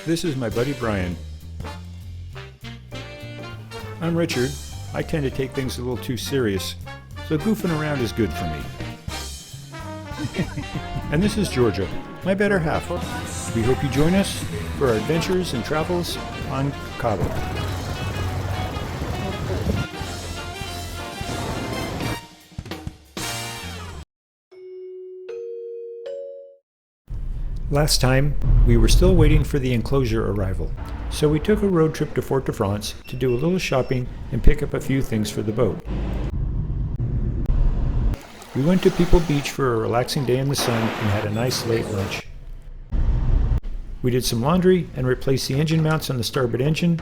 This is my buddy Brian. I'm Richard. I tend to take things a little too serious, so goofing around is good for me. And this is Georgia, my better half. We hope you join us for our adventures and travels on Cabo. Last time, we were still waiting for the Enclosure arrival, so we took a road trip to Fort-de-France to do a little shopping and pick up a few things for the boat. We went to People Beach for a relaxing day in the sun and had a nice late lunch. We did some laundry and replaced the engine mounts on the starboard engine,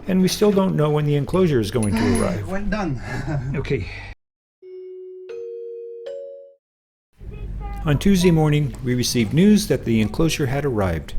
and we still don't know when the Enclosure is going to arrive. Well done. Okay. On Tuesday morning, we received news that the Enclosure had arrived.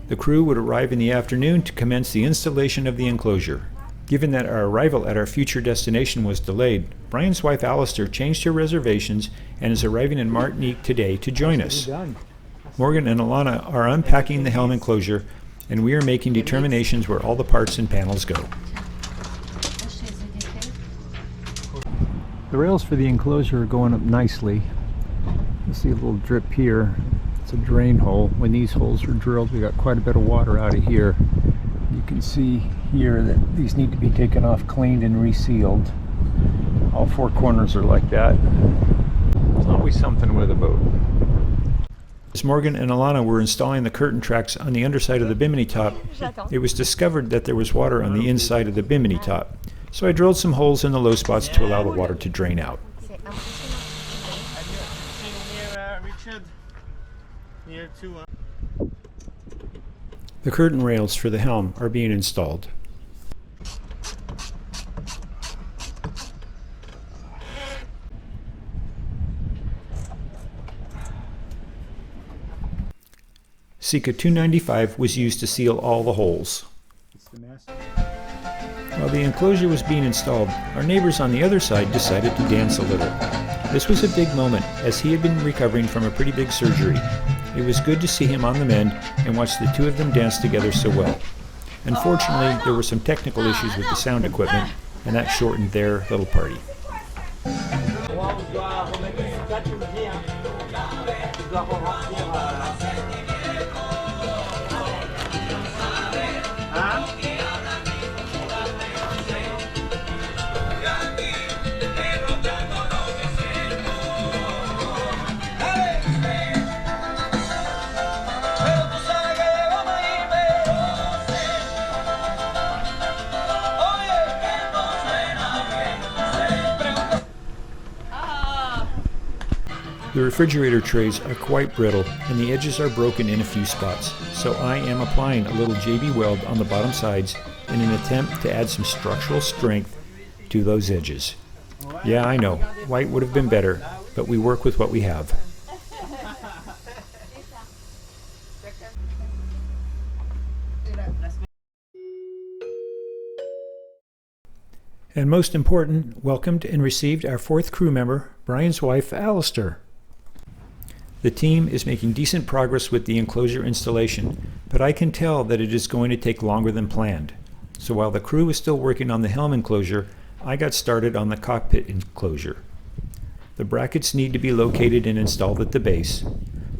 The crew would arrive in the afternoon to commence the installation of the Enclosure. Given that our arrival at our future destination was delayed, Brian's wife Allistaire changed her reservations and is arriving in Martinique today to join us. Morgan and Alana are unpacking the helm enclosure, and we are making determinations where all the parts and panels go. The rails for the Enclosure are going up nicely. You see a little drip here. It's a drain hole. When these holes are drilled, we got quite a bit of water out of here. You can see here that these need to be taken off, cleaned, and resealed. All four corners are like that. There's always something with a boat. As Morgan and Alana were installing the curtain tracks on the underside of the Bimini top, it was discovered that there was water on the inside of the Bimini top. So I drilled some holes in the low spots to allow the water to drain out. The curtain rails for the helm are being installed. Sika 295 was used to seal all the holes. While the Enclosure was being installed, our neighbors on the other side decided to dance a little. This was a big moment, as he had been recovering from a pretty big surgery. It was good to see him on the mend and watch the two of them dance together so well. Unfortunately, there were some technical issues with the sound equipment, and that shortened their little party. The refrigerator trays are quite brittle and the edges are broken in a few spots, so I am applying a little JB weld on the bottom sides in an attempt to add some structural strength to those edges. Yeah, I know, white would have been better, but we work with what we have. And most important, welcomed and received our fourth crew member, Brian's wife, Allistaire. The team is making decent progress with the Enclosure installation, but I can tell that it is going to take longer than planned. So while the crew is still working on the helm enclosure, I got started on the cockpit enclosure. The brackets need to be located and installed at the base.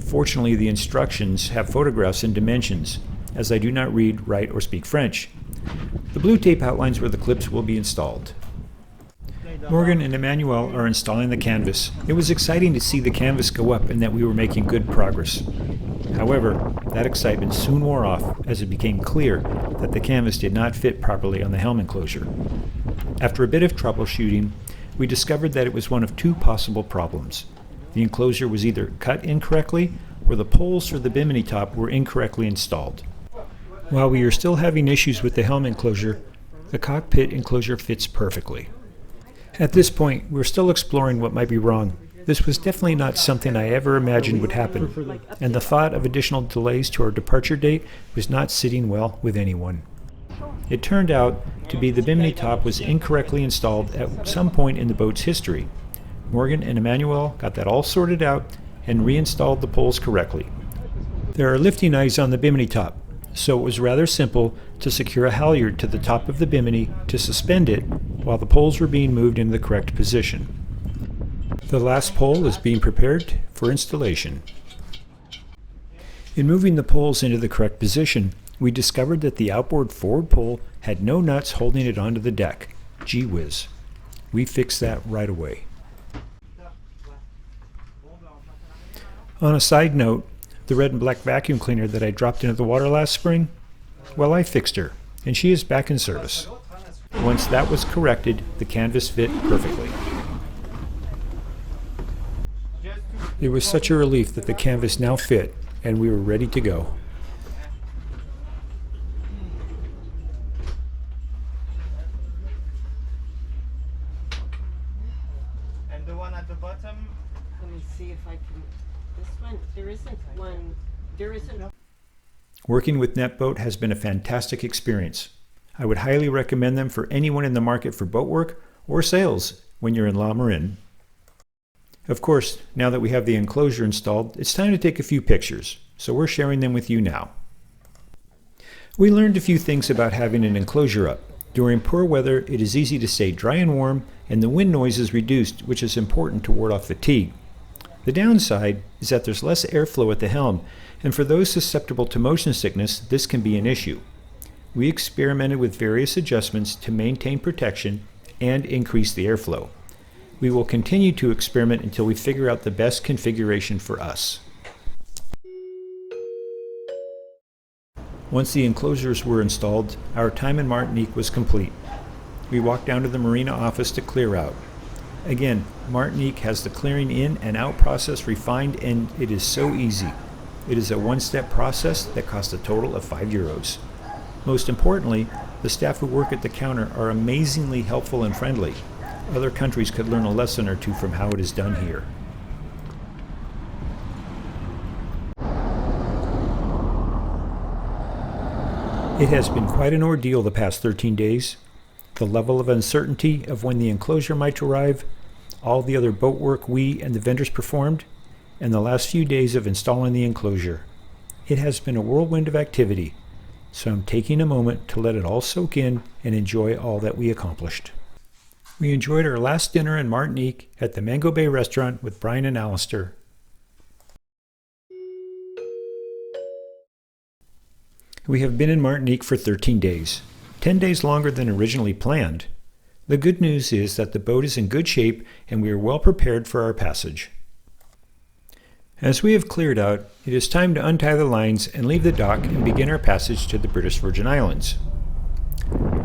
Fortunately, the instructions have photographs and dimensions, as I do not read, write, or speak French. The blue tape outlines where the clips will be installed. Morgan and Emmanuel are installing the canvas. It was exciting to see the canvas go up and that we were making good progress. However, that excitement soon wore off as it became clear that the canvas did not fit properly on the helm enclosure. After a bit of troubleshooting, we discovered that it was one of two possible problems. The enclosure was either cut incorrectly or the poles for the Bimini top were incorrectly installed. While we are still having issues with the helm enclosure, the cockpit enclosure fits perfectly. At this point, we're still exploring what might be wrong. This was definitely not something I ever imagined would happen, and the thought of additional delays to our departure date was not sitting well with anyone. It turned out to be the Bimini top was incorrectly installed at some point in the boat's history. Morgan and Emmanuel got that all sorted out and reinstalled the poles correctly. There are lifting eyes on the Bimini top, so it was rather simple to secure a halyard to the top of the Bimini to suspend it while the poles were being moved into the correct position. The last pole is being prepared for installation. In moving the poles into the correct position, we discovered that the outboard forward pole had no nuts holding it onto the deck. Gee whiz. We fixed that right away. On a side note, the red and black vacuum cleaner that I dropped into the water last spring, well, I fixed her, and she is back in service. Once that was corrected, the canvas fit perfectly. It was such a relief that the canvas now fit, and we were ready to go. And the one at the bottom? Let me see if I can. This one, there isn't one. There isn't. Working with NetBoat has been a fantastic experience. I would highly recommend them for anyone in the market for boat work or sales when you're in La Marine. Of course, now that we have the enclosure installed, it's time to take a few pictures, so we're sharing them with you now. We learned a few things about having an enclosure up. During poor weather, it is easy to stay dry and warm, and the wind noise is reduced, which is important to ward off fatigue. The downside is that there's less airflow at the helm, and for those susceptible to motion sickness, this can be an issue. We experimented with various adjustments to maintain protection and increase the airflow. We will continue to experiment until we figure out the best configuration for us. Once the enclosures were installed, our time in Martinique was complete. We walked down to the marina office to clear out. Again, Martinique has the clearing in and out process refined, and it is so easy. It is a one-step process that costs a total of €5. Most importantly, the staff who work at the counter are amazingly helpful and friendly. Other countries could learn a lesson or two from how it is done here. It has been quite an ordeal the past 13 days. The level of uncertainty of when the enclosure might arrive, all the other boat work we and the vendors performed, and the last few days of installing the enclosure. It has been a whirlwind of activity, so I'm taking a moment to let it all soak in and enjoy all that we accomplished. We enjoyed our last dinner in Martinique at the Mango Bay restaurant with Brian and Allistaire. We have been in Martinique for 13 days, 10 days longer than originally planned. The good news is that the boat is in good shape and we are well prepared for our passage. As we have cleared out, it is time to untie the lines and leave the dock and begin our passage to the British Virgin Islands.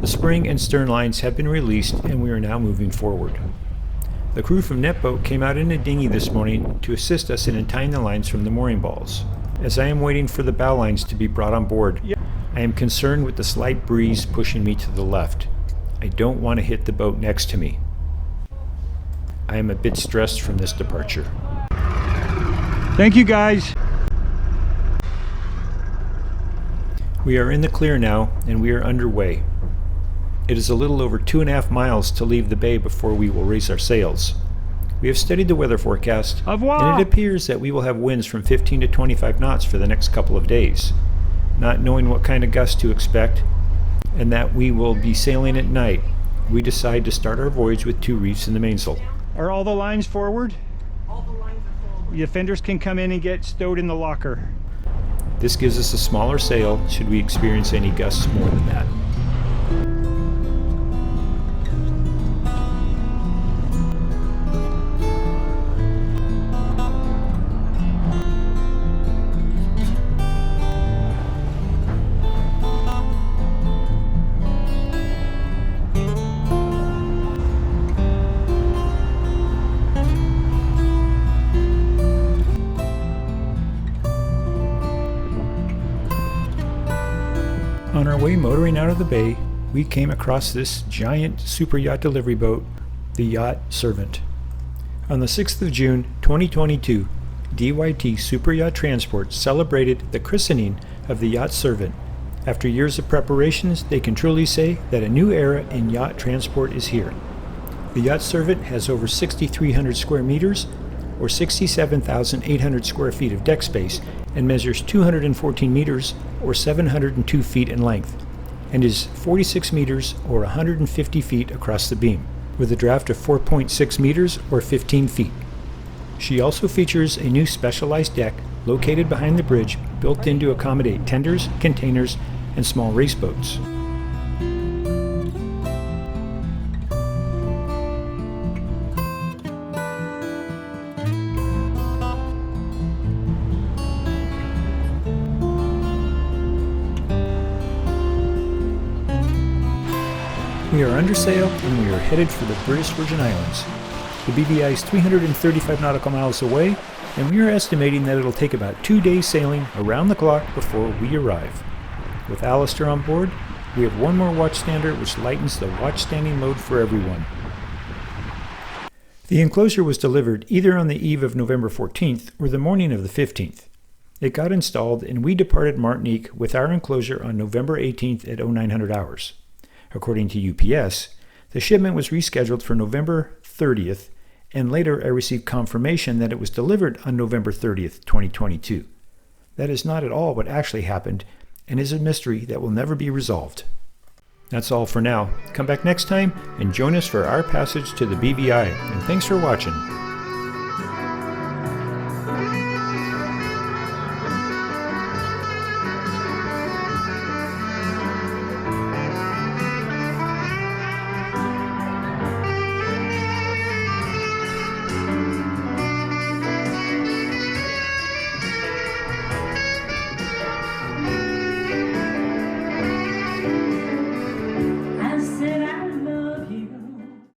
The spring and stern lines have been released and we are now moving forward. The crew from NetBoat came out in a dinghy this morning to assist us in untying the lines from the mooring balls. As I am waiting for the bow lines to be brought on board, I am concerned with the slight breeze pushing me to the left. I don't want to hit the boat next to me. I am a bit stressed from this departure. Thank you, guys. We are in the clear now and we are underway. It is a little over 2.5 miles to leave the bay before we will raise our sails. We have studied the weather forecast, and it appears that we will have winds from 15 to 25 knots for the next couple of days. Not knowing what kind of gusts to expect, and that we will be sailing at night, we decide to start our voyage with 2 reefs in the mainsail. Are all the lines forward? All the lines are forward. The offenders can come in and get stowed in the locker. This gives us a smaller sail should we experience any gusts more than that. On our way motoring out of the bay, we came across this giant super yacht delivery boat, the Yacht Servant. On the 6th of June 2022, DYT Super Yacht Transport celebrated the christening of the Yacht Servant. After years of preparations, they can truly say that a new era in yacht transport is here. The Yacht Servant has over 6,300 square meters, or 67,800 square feet of deck space, and measures 214 meters or 702 feet in length, and is 46 meters or 150 feet across the beam, with a draft of 4.6 meters or 15 feet. She also features a new specialized deck located behind the bridge, built in to accommodate tenders, containers, and small race boats. We are under sail and we are headed for the British Virgin Islands. The BVI is 335 nautical miles away, and we are estimating that it'll take about 2 days sailing around the clock before we arrive. With Allistaire on board, we have one more watchstander, which lightens the watchstanding load for everyone. The Enclosure was delivered either on the eve of November 14th or the morning of the 15th. It got installed and we departed Martinique with our Enclosure on November 18th at 0900 hours. According to UPS, the shipment was rescheduled for November 30th, and later I received confirmation that it was delivered on November 30th, 2022. That is not at all what actually happened, and is a mystery that will never be resolved. That's all for now. Come back next time and join us for our passage to the BVI, and thanks for watching.